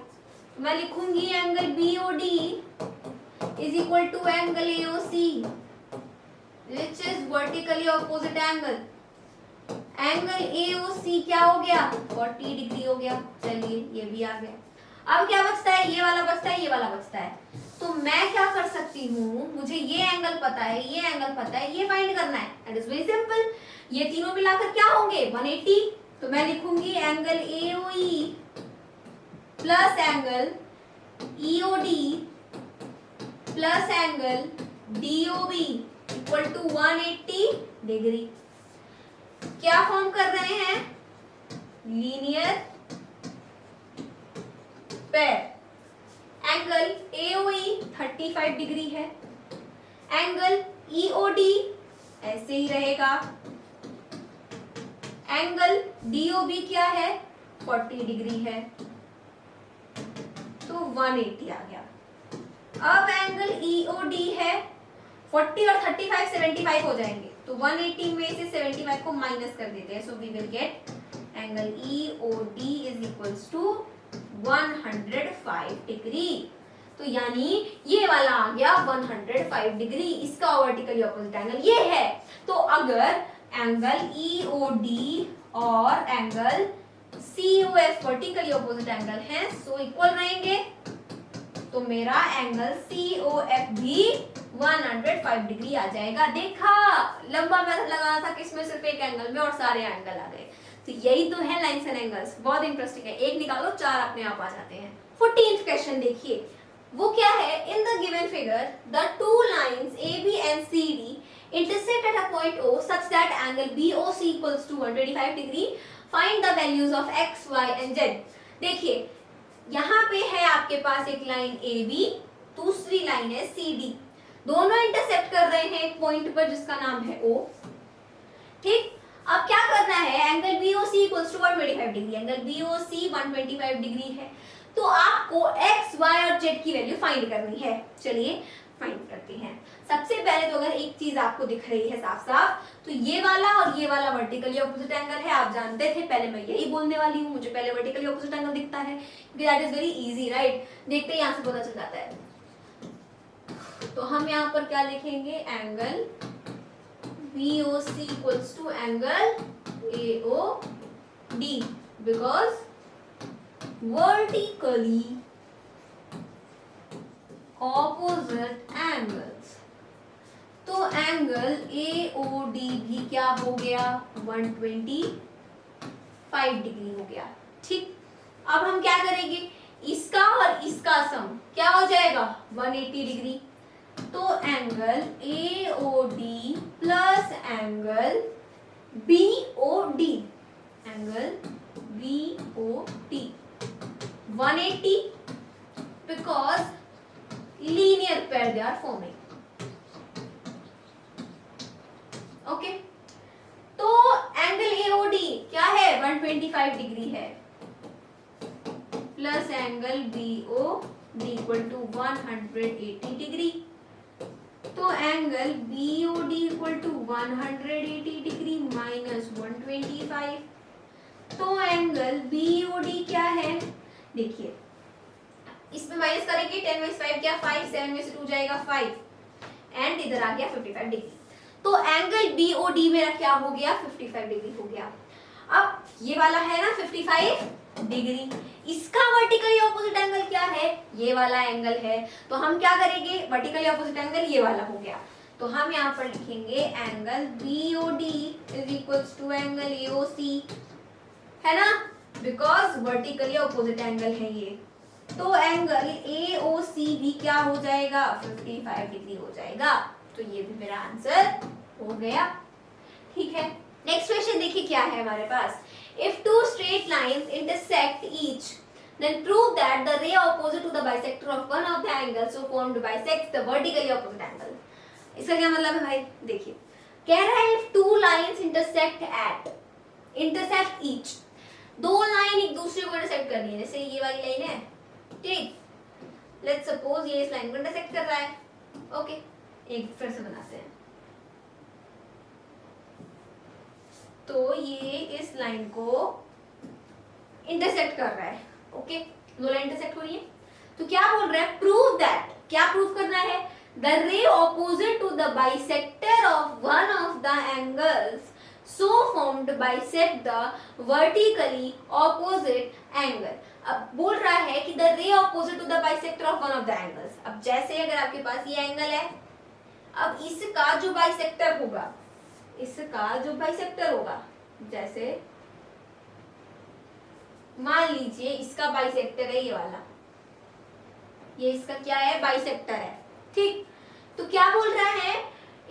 तो मैं लिखूंगी angle BOD is equal to angle AOC which is vertically opposite angle. Angle AOC क्या हो गया, 40 डिग्री हो गया। चलिए ये भी आ गया। अब क्या बचता है, ये वाला बचता है, ये वाला बचता है। तो मैं क्या कर सकती हूँ, मुझे ये एंगल पता है, ये एंगल पता है, ये फाइंड करना है। It is very simple. ये तीनों मिलाकर क्या होंगे, 180। तो मैं लिखूंगी angle AOE plus angle EOD plus angle DOB equal to 180 degree. क्या फॉर्म कर रहे हैं, linear pair. Angle AOE 35 degree है, एंगल EOD ऐसे ही रहेगा, एंगल DOB क्या है, 40 डिग्री है। तो 180 आ गया। अब एंगल EOD है 40 और 35 75 हो जाएंगे। तो 180 में से 75 को माइनस कर देते हैं। So we will get angle EOD is equals to 105 degree. तो यानी ये वाला आ गया 105 डिग्री। इसका वर्टिकली ऑपोजिट एंगल ये है। तो अगर एंगल EOD और angle COF vertically opposite angle है सो इक्वल रहेंगे। तो मेरा एंगल COF भी 105 डिग्री आ जाएगा। देखा, लंबा मेथड लगाना था किसमें, सिर्फ एक एंगल में, और सारे एंगल आ गए। तो यही तो है लाइंस एंड एंगल्स। बहुत इंटरेस्टिंग है। एक निकालो 4 अपने आप आ जाते हैं। 14th क्वेश्चन देखिए, वो क्या है। In the given figure the two lines AB and CD intersect at a point O such that angle BOC equals to 125 degree. Find the values of x, y and z. देखिए यहाँ पे है आपके पास एक लाइन AB, दूसरी लाइन है CD। दोनों इंटरसेक्ट कर रहे हैं एक पॉइंट पर जिसका नाम है O। ठीक, अब क्या करना है, angle BOC equals to 125 degree. Angle BOC 125 degree है। तो आपको x, y और z की वैल्यू फाइंड करनी है। चलिए फाइंड करते हैं। सबसे पहले तो अगर एक चीज आपको दिख रही है साफ साफ, तो ये वाला और ये वाला वर्टिकली ऑपोजिट एंगल है। आप जानते थे, पहले मैं यही बोलने वाली हूँ, मुझे पहले वर्टिकली ऑपोजिट एंगल दिखता है क्योंकि that is very easy, right. देखते ही यहाँ से पता चल जाता है। तो हम यहाँ पर क्या लिखेंगे, angle BOC equals to angle AOD because vertically opposite angles। तो एंगल AOD भी क्या हो गया, 125 डिग्री हो गया। ठीक, अब हम क्या करेंगे, इसका और इसका सम क्या हो जाएगा, 180 डिग्री। तो angle AOD plus angle BOD, angle BOD 180 because linear pair where they are forming. Okay, तो एंगल एओडी क्या है, 125 डिग्री है, plus angle BOD equal to 180 degree. तो angle BOD equal to 180 degree minus 125। तो एंगल बीओडी क्या है, देखिए इसमें माइनस करेंगे, 10 में 5 क्या 5, 7 में से 2 जाएगा 5 एंड इधर आ गया 55 डिग्री। तो एंगल बीओडी मेरा क्या हो गया, 55 डिग्री हो गया। अब ये वाला है ना 55 डिग्री, इसका वर्टिकली ऑपोजिट एंगल क्या है, ये वाला एंगल है। तो हम क्या करेंगे, वर्टिकली ऑपोजिट एंगल ये वाला हो गया, तो हम यहाँ पर लिखेंगे angle BOD is equals to angle AOC, है ना, बिकॉज वर्टिकली ऑपोजिट एंगल है ये। तो एंगल एओसी भी क्या हो जाएगा, 55 डिग्री हो जाएगा। तो ये भी मेरा आंसर हो गया। ठीक है, नेक्स्ट क्वेश्चन देखिए क्या है हमारे पास। If two straight lines intersect each, then prove that the ray opposite to the bisector of one of the angles so formed bisects the vertically opposite angle। इसका क्या मतलब है भाई, देखिए कह रहा है if two lines intersect each, दो लाइन एक दूसरे को इंटरसेक्ट करनी है, जैसे ये वाली लाइन है, ठीक, लेट्स सपोज ये इस लाइन को इंटरसेक्ट कर रहा है। ओके, एक फिर से बनाते हैं। तो ये इस लाइन को इंटरसेक्ट कर रहा है, ओके, दो लाइन इंटरसेक्ट हो रही है। तो क्या बोल रहा है, प्रूव दैट, क्या प्रूव करना है, the ray opposite to the bisector of one of the angles so formed bisect the vertically opposite angle। अब बोल रहा है कि the ray opposite to the bisector of one of the angles। अब जैसे अगर आपके पास ये एंगल है, अब इसका जो बाइसेक्टर होगा, इसका जो बाइसेक्टर होगा, जैसे मान लीजिए इसका बाइसेक्टर है ये वाला, ये इसका क्या है, बाइसेक्टर है, ठीक। तो क्या बोल रहा है,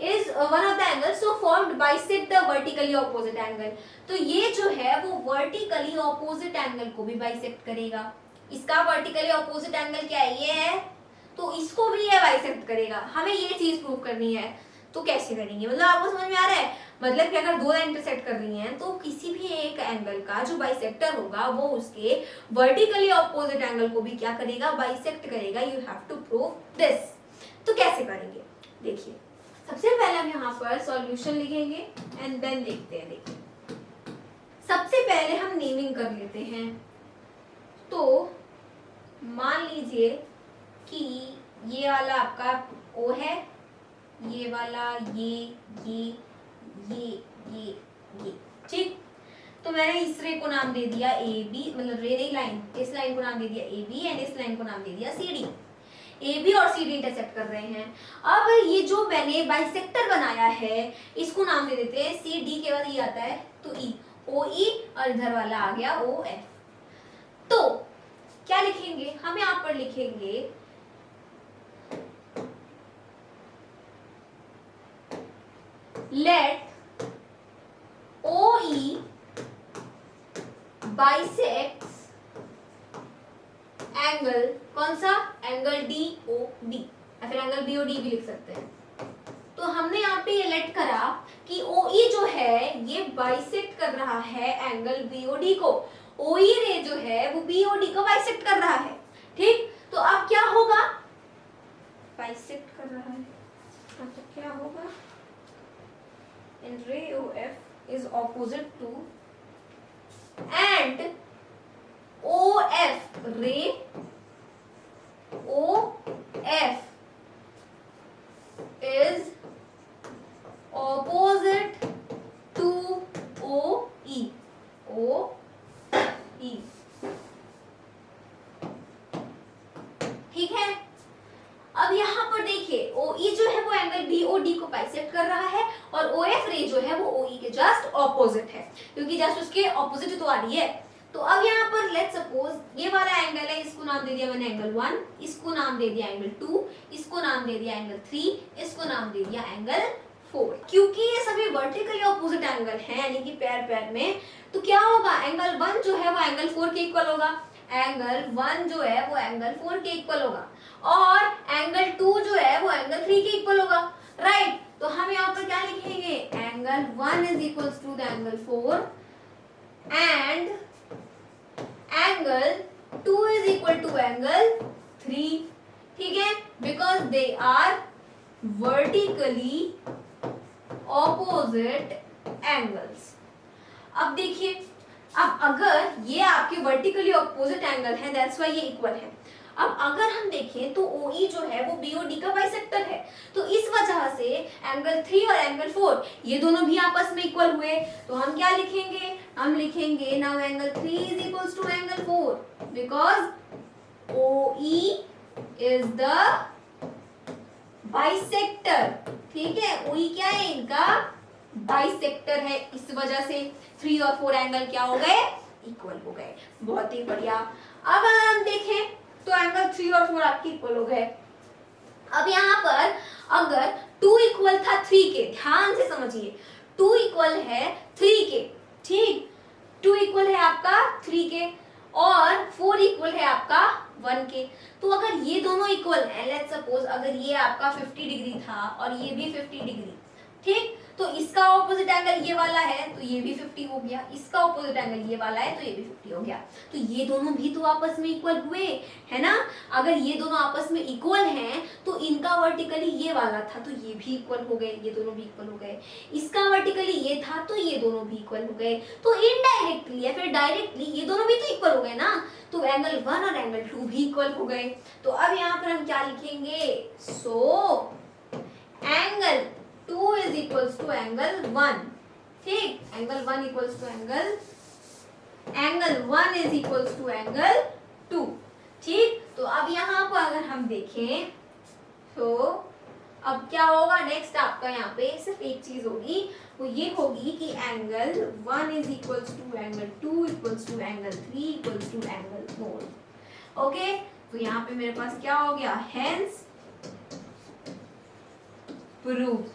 is one of the angles so formed bisect the vertically opposite angle। तो ये जो है वो vertically opposite angle को भी bisect करेगा। इसका vertically opposite angle क्या है, ये है, तो इसको भी ये bisect करेगा। हमें ये चीज प्रूव करनी है, तो कैसे करेंगे, मतलब आपको समझ में आ रहा है, मतलब कि अगर दो लाइन इंटरसेक्ट कर रही हैं तो किसी भी एक एंगल का जो बाइसेक्टर होगा वो उसके वर्टिकली ऑपोजिट एंगल को भी क्या करेगा, बाइसेक्ट करेगा। You have to prove this. तो कैसे करेंगे, देखिए सबसे पहले हम यहाँ पर सॉल्यूशन लिखेंगे एंड देन देखते हैं। देखिए सबसे पहले हम नेमिंग कर लेते हैं। तो मान लीजिए कि ये वाला आपका O है, ये वाला ये ठीक। तो मैंने इस रे को नाम दे दिया ए बी, मतलब रे नहीं लाइन, इस लाइन को नाम दे दिया ए बी एंड इस लाइन को नाम दे दिया सी डी। ए बी और सी डी इंटरसेक्ट कर रहे हैं। अब ये जो मैंने बाइसेक्टर बनाया है इसको नाम दे देते हैं, सी डी के बाद ये आता है तो ई, ओ ई, और इधर वाला आ गया ओ एफ। तो क्या लिखेंगे हम यहाँ पर, लिखेंगे लेट OE bisects एंगल, कौन सा, एंगल DOD, या फिर एंगल BOD भी लिख सकते हैं। तो हमने यहाँ पे ये लेट करा कि OE जो है ये बाइसेक्ट कर रहा है एंगल BOD को, OE रे जो है वो BOD को बाइसेक्ट कर रहा है, ठीक। तो अब क्या होगा, बाइसेक्ट कर रहा है, तो क्या होगा, इन रे OF is opposite to and OF ray OF is opposite to OE ठीक है। अब यहाँ पर देखिए OE जो है वो एंगल BOD को बाइसेक्ट कर रहा है और OF रे जो है वो OE के जस्ट ऑपोजिट है, क्योंकि जस्ट उसके ऑपोजिट तो आ रही है। तो अब यहाँ पर लेट्स सपोज ये वाला एंगल है, इसको नाम दे दिया मैंने एंगल 1, इसको नाम दे दिया एंगल 2, इसको नाम दे दिया एंगल 3, इसको नाम दे दिया एंगल 4। क्योंकि ये सभी वर्टिकली ऑपोजिट एंगल हैं, यानी कि पैर में, तो क्या होगा, एंगल 1 जो है वो एंगल 4 के इक्वल होगा, एंगल 1 जो है वो एंगल 4 के इक्वल होगा, और एंगल 2 जो है वो they are vertically opposite angles. अब देखिए, अब अगर ये आपके वर्टिकली ऑपोजिट एंगल है, दैट्स व्हाई ये इक्वल है। अब अगर हम देखें तो OE जो है वो BOD का बाइसेक्टर है, तो इस वजह से एंगल 3 और एंगल 4 ये दोनों भी आपस में इक्वल हुए। तो हम क्या लिखेंगे, हम लिखेंगे now angle 3 is equals to angle 4 because OE is the bisector. ठीक है, OE क्या है, इनका बाइसेक्टर है, इस वजह से 3 और 4 एंगल क्या हो गए, इक्वल हो गए। बहुत ही बढ़िया। अब अगर हम देखें तो एंगल 3 और 4 आपके इक्वल हो गए। अब यहाँ पर अगर 2 इक्वल था 3 के, ध्यान से समझिए, 2 इक्वल है 3 के, ठीक, 2 इक्वल है आपका 3 के और 4 इक्वल है आपका 1 के। तो अगर ये दोनों इक्वल है, लेट्स सपोज अगर ये आपका 50 डिग्री था और ये भी 50 डिग्री, ठीक, तो इसका ऑपोजिट एंगल ये वाला है तो ये भी 50 हो गया, इसका ऑपोजिट एंगल ये वाला है तो ये भी 50 हो गया। तो ये दोनों भी तो आपस में इक्वल हुए, है ना। अगर ये दोनों आपस में इक्वल हैं तो इनका वर्टिकली ये वाला था तो ये भी इक्वल हो गए, ये दोनों भी इक्वल हो गए। इसका वर्टिकली ये था तो ये दोनों भी इक्वल हो गए। तो इनडायरेक्टली या फिर डायरेक्टली ये दोनों भी तो इक्वल हो गए ना, तो एंगल 1 और एंगल 2 भी इक्वल हो गए। तो अब यहाँ पर हम क्या लिखेंगे, so angle 2 is equals to angle 1, ठीक, angle 1 equals to angle 1 is equals to angle 2, ठीक। तो अब यहाँ पर अगर हम देखें तो अब क्या होगा, नेक्स्ट आपका यहाँ पे सिर्फ एक चीज होगी, वो ये होगी कि angle 1 is equals to angle 2 equals to angle 3 equals to angle 4। Okay, तो यहाँ पे मेरे पास क्या हो गया, हेंस प्रूफ,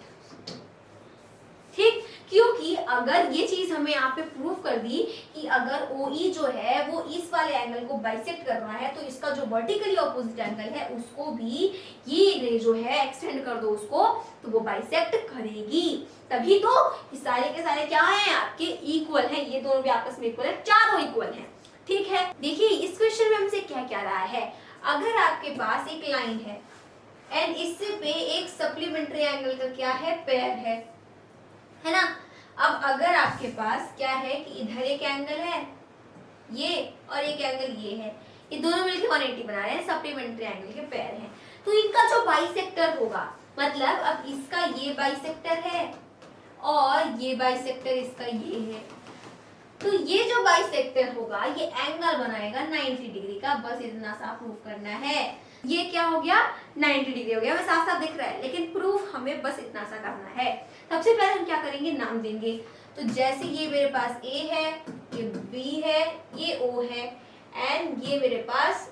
ठीक। क्योंकि अगर ये चीज हमें यहाँ पे प्रूव कर दी कि अगर OE जो है वो इस वाले एंगल को बाइसेक्ट कर रहा है तो इसका जो वर्टिकली ऑपोजिट एंगल है उसको भी ये रे जो है एक्सटेंड कर दो उसको, तो वो बाइसेक्ट करेगी। तभी तो ये सारे के सारे क्या हैं, आपके इक्वल हैं, ये दोनों भी आपस में इक्वल है, चारों इक्वल हैं, ठीक है। देखिए इस क्वेश्चन में हमसे क्या कह रहा है, अगर आपके पास एक लाइन है एंड इससे पे एक सप्लीमेंट्री एंगल का क्या है, पेयर है ना। अब अगर आपके पास क्या है कि इधर एक एंगल है ये और एक एंगल ये है, ये दोनों मिलकर 180 बना रहे हैं, सप्लीमेंट्री एंगल के पेयर हैं, तो इनका जो बाइसेक्टर होगा, मतलब अब इसका ये बाइसेक्टर है और ये बाइसेक्टर इसका ये है, तो ये जो बाइसेक्टर होगा ये एंगल बनाएगा 90 डिग्री का, बस इतना सा प्रूव करना है। ये क्या हो गया, 90 डिग्री हो गया, वह साफ साफ दिख रहा है, लेकिन प्रूफ हमें बस इतना सा करना है। सबसे पहले हम क्या करेंगे, नाम देंगे। तो जैसे ये मेरे पास A है, ये B है, ये O है एंड ये मेरे पास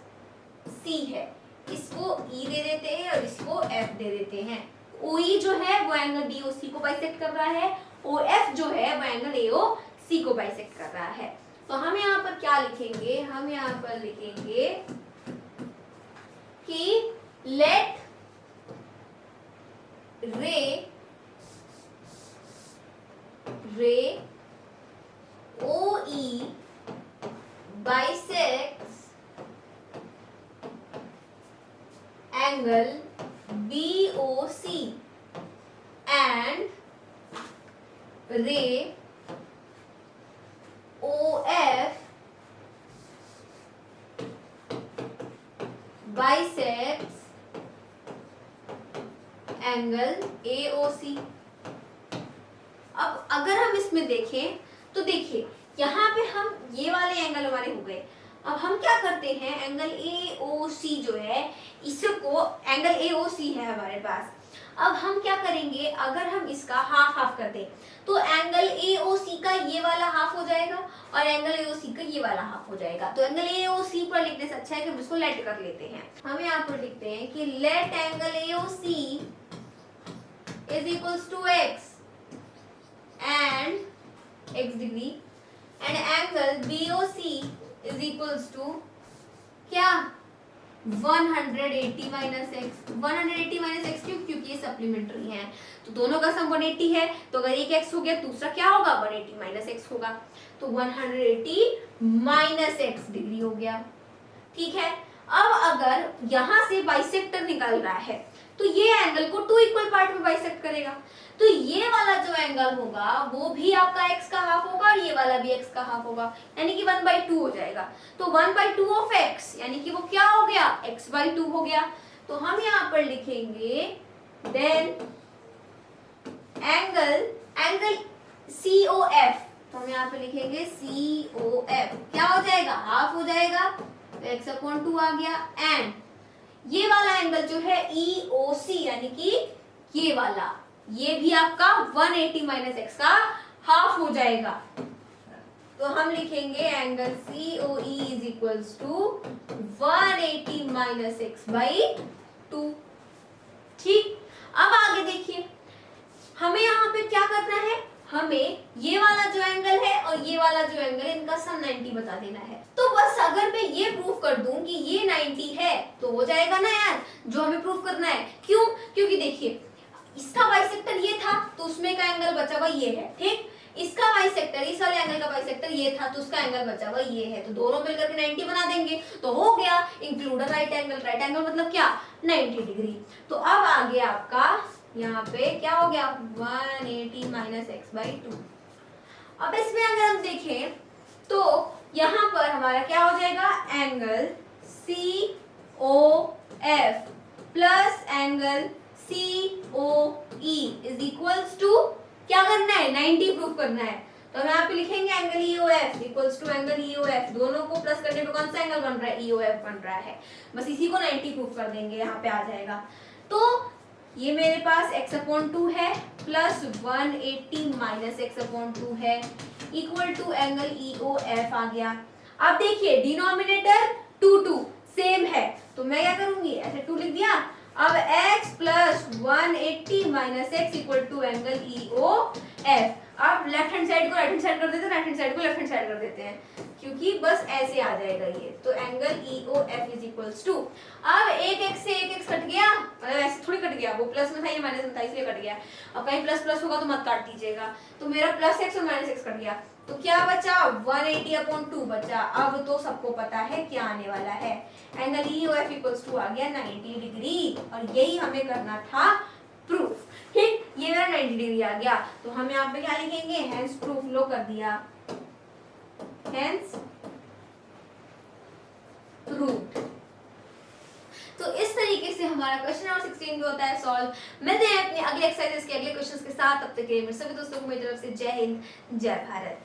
C है, इसको E दे देते हैं और इसको F दे देते हैं। OE जो है वो एंगल BOC को बाइसेक्ट कर रहा है, OF जो है वो एंगल AOC को बाइसेक्ट कर रहा है। तो हम यहाँ पर क्या लिखेंगे, हम यहाँ पर लिखेंगे कि लेट रे OE bisects angle BOC and ray OF bisects angle AOC। अब अगर हम इसमें देखें तो देखिए यहाँ पे हम ये वाले एंगल हमारे हो गए। अब हम क्या करते हैं, एंगल AOC जो है इसको, एंगल AOC है हमारे पास, अब हम क्या करेंगे, अगर हम इसका हाफ हाफ कर दें तो एंगल AOC का ये वाला हाफ हो जाएगा और एंगल AOC का ये वाला हाफ हो जाएगा। तो एंगल AOC पर लिखने से अच्छा है कि हम इसको लेट कर लेते हैं। हम यहाँ पर लिखते हैं कि let angle AOC is equals to x and x degree and angle BOC is equals to क्या, 180 माइनस एक्स। 180 माइनस एक्स क्यों, क्योंकि ये सप्लीमेंट्री है, तो दोनों का सम 180 है, तो अगर एक एक्स हो गया दूसरा क्या होगा, 180 माइनस एक्स होगा, तो 180 माइनस एक्स डिग्री हो गया, ठीक है। अब अगर यहाँ से बाइसेक्टर निकल रहा है तो ये एंगल को 2 इक्वल पार्ट में बाइसेक्ट करेगा। तो ये वाला जो एंगल होगा वो भी आपका x का हाफ होगा और ये वाला भी x का हाफ होगा, यानी कि 1/2 हो जाएगा। तो 1/2 ऑफ x यानी कि वो क्या हो गया, x/2 हो गया। तो हम यहाँ पर लिखेंगे देन एंगल COF, तो हम यहाँ पे लिखेंगे COF क्या हो जाएगा, हाफ हो जाएगा, तो x/2 आ गया। एंड ये वाला एंगल जो है EOC यानी कि ये वाला, ये भी आपका 180 माइनस एक्स का हाफ हो जाएगा। तो हम लिखेंगे angle COE is equals to 180 minus x/2। ठीक, अब आगे देखिए हमें यहाँ पे क्या करना है, हमें ये वाला जो एंगल है और ये वाला जो एंगल है इनका सम 90 बता देना है। तो बस अगर मैं ये प्रूफ कर दूं कि ये 90 है तो हो जाएगा ना यार, जो हमें प्रूफ करना है। क्यों, क्योंकि देखिए इसका बाइसेक्टर ये था तो उसमें का एंगल बचा हुआ ये है, ठीक। इसका बाइसेक्टर, इस वाले एंगल का बाइसेक्टर ये था तो उसका एंगल बचा हुआ ये है, तो दोनों मिलकर के 90 बना देंगे तो हो गया include right angle. Right angle मतलब क्या, 90 डिग्री। तो अब आ गया आपका यहाँ पे क्या हो गया 180 माइनस x/2। अब इसमें अगर हम देखें तो यहाँ पर हमारा क्या हो जाएगा, angle COF plus angle COE is equals to क्या करना है, 90 प्रूफ करना है। तो हम यहाँ पे लिखेंगे angle EOF equals to angle EOF, दोनों को प्लस करने पे कौन सा एंगल बन रहा है, EOF बन रहा है। बस इसी को 90 प्रूफ कर देंगे, यहाँ पे आ जाएगा। तो ये मेरे पास x/2 है प्लस 180 माइनस x/2 है इक्वल टू एंगल EOF आ गया। अब देखिए डिनोमिनेटर 2 सेम है तो मैं क्या करूंगी, ऐसे 2 लिख दिया। अब x plus 180 minus x equal to angle EOF। अब लेफ्ट हैंड साइड को राइट हैंड साइड कर देते हैं, राइट हैंड साइड को लेफ्ट हैंड साइड कर देते हैं, क्योंकि बस ऐसे आ जाएगा ये। तो angle EOF is equals to, अब एक x से एक x कट गया, मतलब ऐसे थोड़ी कट गया, वो प्लस में था ये माइनस में था इसलिए कट गया। अब कहीं प्लस प्लस होगा तो मत काट दीजिएगा। तो मेरा प्लस x और माइनस x कट गया, तो क्या बचा 180/2 बचा। अब तो सबको पता है क्या आने वाला है, एंगल EOF इक्वल्स टू आ गया 90 डिग्री, और यही हमें करना था प्रूफ। ठीक, ये मेरा 90 डिग्री आ गया। तो हम यहाँ पे क्या लिखेंगे, हेंस प्रूफ लो कर दिया, हेंस प्रूव्ड। तो इस तरीके से हमारा क्वेश्चन नंबर 16 भी होता है सॉल्व। मिलते हैं अपने अगले एक्सरसाइजेस के अगले क्वेश्चंस के साथ, तब तक के लिए मेरे सभी दोस्तों को मेरी तरफ से जय हिंद जय भारत।